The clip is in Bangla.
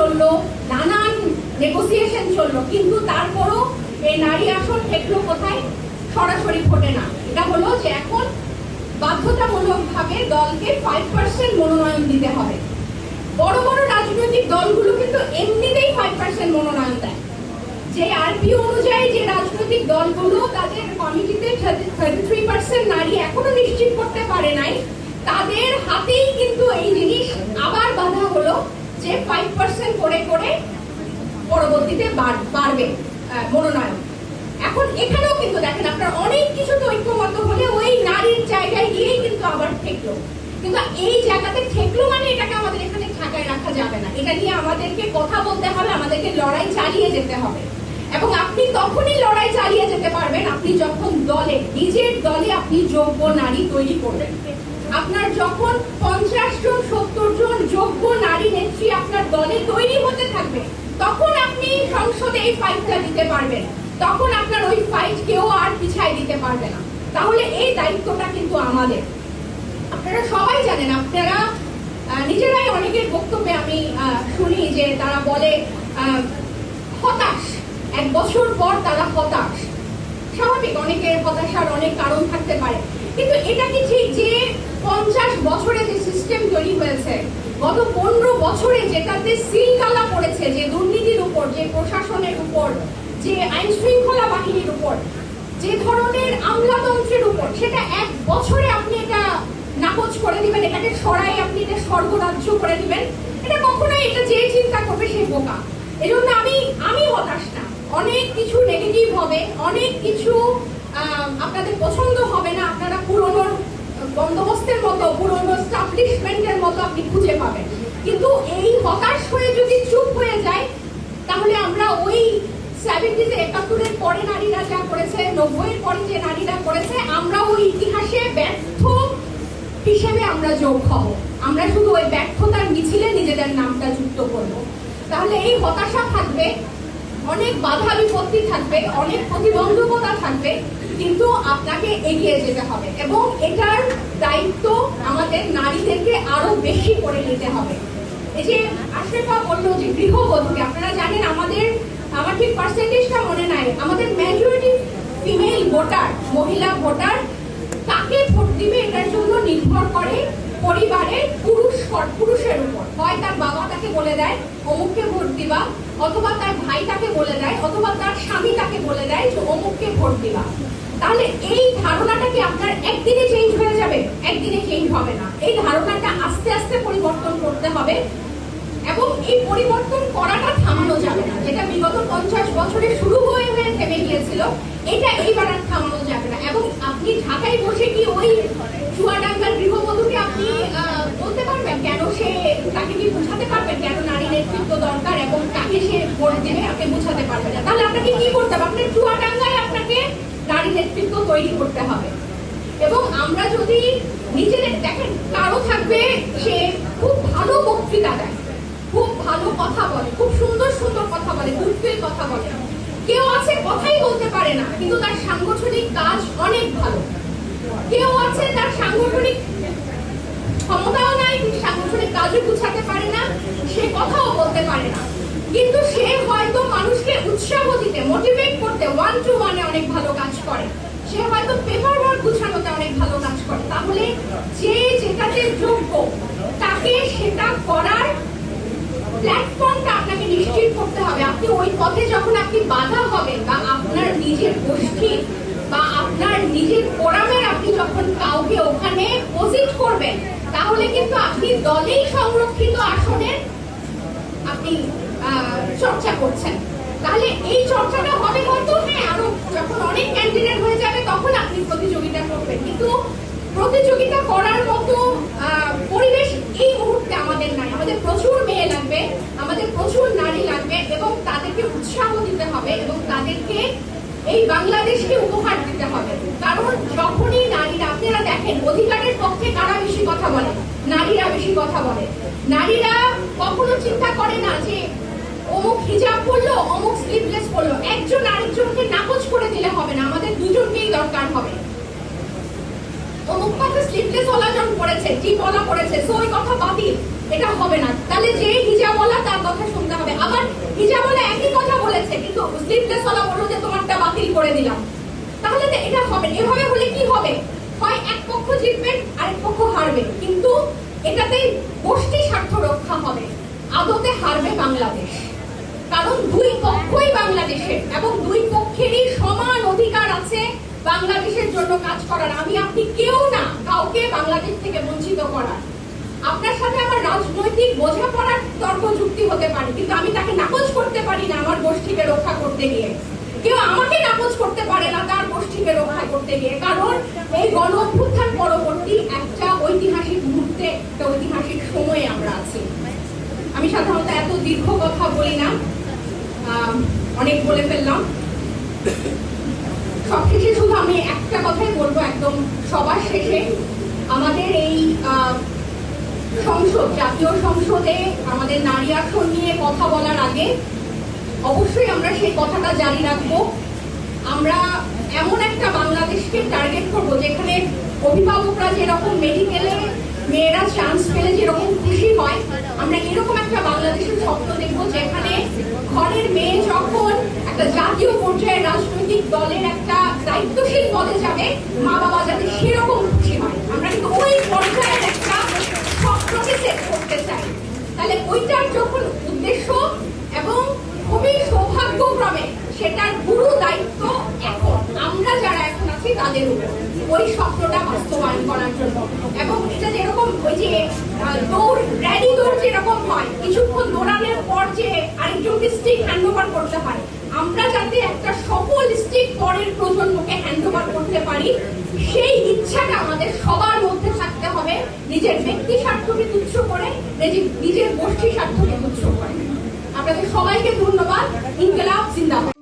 চললো, নানান নেগোসিয়েশন চললো, কিন্তু তারপরও এই নারী আসন ঠেকলো কোথায়? সরাসরি ভোটে না। এটা হলো যে এখন বাধ্যতামূলকভাবে দলকে 5% মনোনয়ন দিতে হবে। বড় বড় রাজনৈতিক দলগুলো কিন্তু এমনিতেই 5% মনোনয়ন দেয়। যে আরপি অনুযায়ী যে রাজনৈতিক দলগুলো তাদের কমিটিতে 33% নারী এখনো নিশ্চিত করতে পারে নাই, তাদের হাতেই কিন্তু এই জিনিস আবার বাধা হলো যে 5% করে করে পরবর্তীতে বাড়বে মনোনয়ন। এখন এখানেও কিন্তু দেখেন আপনার অনেক কিছু তো ঐক্যমত হলে ওই নারীর জায়গায় গিয়েই কিন্তু আবার ঠেকলো, কিন্তু এই জায়গাতে ঠেকলো মানে এটাকে আমাদের এখানে ঢাকায় রাখা যাবে না। এটা নিয়ে আমাদেরকে কথা বলতে হবে, আমাদেরকে লড়াই চালিয়ে যেতে হবে। এবং আপনি তখনই লড়াই চালিয়ে যেতে পারবেন আপনি যখন নিজের দলে আপনি যোগ্য নারী তৈরি করবেন। আপনার যখন 50 জন 70 জন যোগ্য নারী নেত্রী আপনার দলে তৈরি হতে থাকবে, তখন আপনি সংসদে এই ফাইটটা দিতে পারবেন। তখন আপনার ওই ফাইট কেউ আর পিছায় দিতে পারবে না। তাহলে এই দায়িত্বটা কিন্তু আমাদের। আপনারা সবাই জানেন, আপনারা নিজেরাই অনেকের বক্তব্যে আমি শুনি যে তারা বলে হতাশ, 1 বছর পর তারা হতাশ। স্বাভাবিক, অনেকের হতাশার অনেক কারণ থাকতে পারে, কিন্তু এটা কি ঠিক যে 50 বছরে যে সিস্টেম তৈরি হয়েছে, গত 15 বছরে যেটাতে সিলগালা পড়েছে, যে দুর্নীতির উপর, যে প্রশাসনের উপর, যে আইন শৃঙ্খলা বাহিনীর উপর, যে ধরনের আমলাতন্ত্রের উপর, সেটা 1 বছরে আপনি এটা নাকচ করে দিবেন, এটাকে সরাই আপনি এটা স্বর্গরাজ্য করে দিবেন, এটা কখনোই, এটা যে চিন্তা করবে সেই বোকা। এজন্য আমি হতাশ না। অনেক কিছু নেগেটিভ হবে, অনেক কিছু আপনাদের পছন্দ হবে না, আপনারা পুরনো বন্দোবস্তের মতো, পুরনো এস্টাবলিশমেন্টের মতো আপনি খুঁজে পাবেন। কিন্তু এই হতাশ হয়ে যদি চুপ হয়ে যায়, তাহলে আমরা ওই 70s 71-এর পরে নারীরা যা করেছে, 90-এর পরে যে নারীরা করেছে, আমরা ওই ইতিহাসে ব্যর্থ হিসেবে আমরা যোগ হব। আমরা শুধু ওই ব্যর্থতার মিছিলে নিজেদের নামটা যুক্ত করব। তাহলে এই হতাশা থাকবে, অনেক বাধা বিপত্তি থাকবে, অনেক প্রতিবন্ধকতা থাকবে, কিন্তু আপনাকে এগিয়ে যেতে হবে এবং এটার দায়িত্ব আমাদের নারীদেরকে আরো বেশি করে নিতে হবে। এই যে আশরেফা বললো যে গৃহবধূকে, আপনারা জানেন আমার ঠিক পার্সেন্টেজটা মনে নাই, আমাদের মেজরিটি ফিমেল ভোটার, মহিলা ভোটার, কাকে ভোট দিবে এটার জন্য নির্ভর করে পরিবারের পুরুষের উপর। হয় তার বাবা তাকে বলে দেয় অমুককে ভোট দিবা, অথবা তার ভাই তাকে বলে দেয়, অথবা তার স্বামী তাকে বলে দেয় যে অমুককে ভোট দিবা। তাহলে এই ধারণাটা কি আপনার একদিনে চেঞ্জ হয়ে যাবে? একদিনে চেঞ্জ হবে না। এই ধারণাটা আস্তে আস্তে পরিবর্তন করতে হবে এবং এই পরিবর্তন করাটা থামানো যাবে না। যেটা বিগত 50 বছরে শুরু হয়ে থেমে গিয়েছিল, এটা এইবার আর থামানো যাবে না। এবং আপনি ঢাকায় বসে কি ওই চুয়াডাঙ্গার গৃহবধূকে আপনি বলতে পারবেন কেন তাকে কি বোঝাতে পারবেন কেন নারী নেতৃত্ব দরকার এবং তাকে সে ভোট দেবে? আপনি বোঝাতে পারবেন না। তাহলে আপনাকে কি করতে হবে? আপনার চুয়াডাঙ্গায় আপনাকে নারী নেতৃত্ব তৈরি করতে হবে। এবং আমরা যদি নিজেদের দেখেন, কারো থাকবে সে খুব ভালো বক্তৃতা দেয়, খুব ভালো কথা বলে, খুব সুন্দর সুন্দর কথা বলে, গুডফিল কথা বলে। কেউ আছে কথাই বলতে পারে না কিন্তু তার সাংগঠনিক কাজ অনেক ভালো। কেউ আছে তার সাংগঠনিক ক্ষমতাও নাই, সাংগঠনিক কাজও গুছাতে পারে না, সে কথাও বলতে পারে না, কিন্তু সে হয়তো মানুষকে উৎসাহ দিতে, মোটিভেট করতে 1 to 1 অনেক ভালো কাজ করে। সে হয়তো পেপার ওয়ার্ক গুছানোতে অনেক ভালো কাজ করে। তাহলে যে যেটাতে যোগ্য তাকে সেটা করার প্ল্যাটফর্মটা আপনাকে নিশ্চিত করতে হবে। আপনি ওই পথে যখন আপনি বাধা হবেন, বা আপনার নিজের গোষ্ঠী বা আপনার নিজের ফোরামের আপনি যখন কাউকে ওখানে পজিট করবেন, তাহলে কিন্তু আপনি দলেই সংরক্ষিত আসনের আপনি চর্চা করছেন। তাহলে এই চর্চাটা হবে হয়তো, হ্যাঁ, আরো যখন অনেক ক্যান্ডিডেট হয়ে যাবে তখন আপনি প্রতিযোগিতা করবেন, কিন্তু প্রতিযোগিতা করার মতো পরিবেশ এই মুহূর্তে আমাদের নাই। আমাদের প্রচুর মেয়ে লাগবে, আমাদের প্রচুর নারী লাগবে এবং তাদেরকে উৎসাহ দিতে হবে এবং তাদেরকে এই বাংলাদেশকে উপহার দিতে হবে। কারণ যখনই নারীরা, আপনারা দেখেন অধিকারের পক্ষে কারা বেশি কথা বলে? নারীরা বেশি কথা বলে। নারীরা কখনো চিন্তা করে না যে অমুক হিজাব পরলো, অমুক স্লিভলেস পরলো, একজন আরেকজনকে নাকচ করে দিলে হবে না, আমাদের দুজনকেই দরকার হবে। অমুক কথা স্লিভলেস ওলাজন পড়েছে, জি বলা পড়েছে, সো ওই কথা বাতিল, এটা হবে না। তাহলে যে হিজাব ওলা তার কথা শুনতে হবে। বলে একই কথা বলেছে, কিন্তু স্লিপলেস ওয়ালা বললো যে তোমারটা বাতিল করে দিলাম। তাহলে তো এটা হবে, এভাবে হলে কি হবে? হয় এক পক্ষ জিতবে আরেক পক্ষ হারবে, কিন্তু এটাতে গোষ্ঠী স্বার্থ রক্ষা হবে, আদতে হারবে বাংলাদেশ। কারণ দুই পক্ষই বাংলাদেশের এবং দুই পক্ষেরই সমান অধিকার আছে বাংলাদেশের জন্য কাজ করার। আমি আপনি কেউ না কাউকে বাংলাদেশ থেকে বঞ্চিত করার। আপনার সাথে আমার রাজনৈতিক বোঝাপড়ার তর্ক যুক্তি হতে পারে, কিন্তু আমি তাকে নাকচ করতে পারি না আমার গোষ্ঠীকে রক্ষা করতে গিয়ে। কেউ আমাকে নাকচ করতে পারে না তার গোষ্ঠীকে রক্ষা করতে গিয়ে। কারণ এই গণ অভ্যুত্থান পরবর্তী একটা ঐতিহাসিক মুহূর্তে, একটা ঐতিহাসিক সময়ে আমরা আছি। আমি সাধারণত এত দীর্ঘ কথা বলি না, অনেক বলে ফেললাম। সবশেষে শুধু আমি একটা কথাই বলবো, একদম সবার শেষে, আমাদের এই সংসদ, জাতীয় সংসদে আমাদের নারী আসন নিয়ে কথা বলার আগে অবশ্যই আমরা সেই কথাটা জারি রাখবো। আমরা এমন একটা বাংলাদেশকে টার্গেট করবো যেখানে অভিভাবকরা যেরকম মেডিকেলে মেয়েরা চান্স পেলে যেরকম খুশি হয়, আমরা এরকম একটা বাংলাদেশের স্বপ্ন দেখবো যেখানে ঘরের মেয়ে যখন একটা জাতীয় পর্যায়ে রাজনৈতিক দলের একটা দায়িত্বশীল পদে যাবে, মা বাবা যাতে সেরকম খুশি হয়। আমরা কিন্তু ওই পর্যায়ের একটা স্বপ্নকে সেট করতে চাই। তাহলে ওইটার যখন উদ্দেশ্য এবং খুবই সৌভাগ্যক্রমে সেটার পুরো দায়িত্ব এখন আমরা যারা এখন আছি তাদের উপর, ওই স্বপ্নটা বাস্তবায়ন করার জন্য। এবং এটা যেরকম ওই যে দৌড়, র্যালি দৌড় যেরকম হয়, কিছুক্ষণ দৌড়ানোর পর যে আরেকজনকে স্টিক হ্যান্ড ওভার করতে হয়, আমরা যাতে একটা সফল স্টিক পরের প্রজন্মকে হ্যান্ড ওভার করতে পারি, সেই ইচ্ছাটা আমাদের সবার মধ্যে থাকতে হবে। নিজের ব্যক্তি স্বার্থকে তুচ্ছ করে, নিজের গোষ্ঠী স্বার্থকে তুচ্ছ করে। আপনাদের সবাইকে ধন্যবাদ। ইনকিলাব জিন্দাবাদ।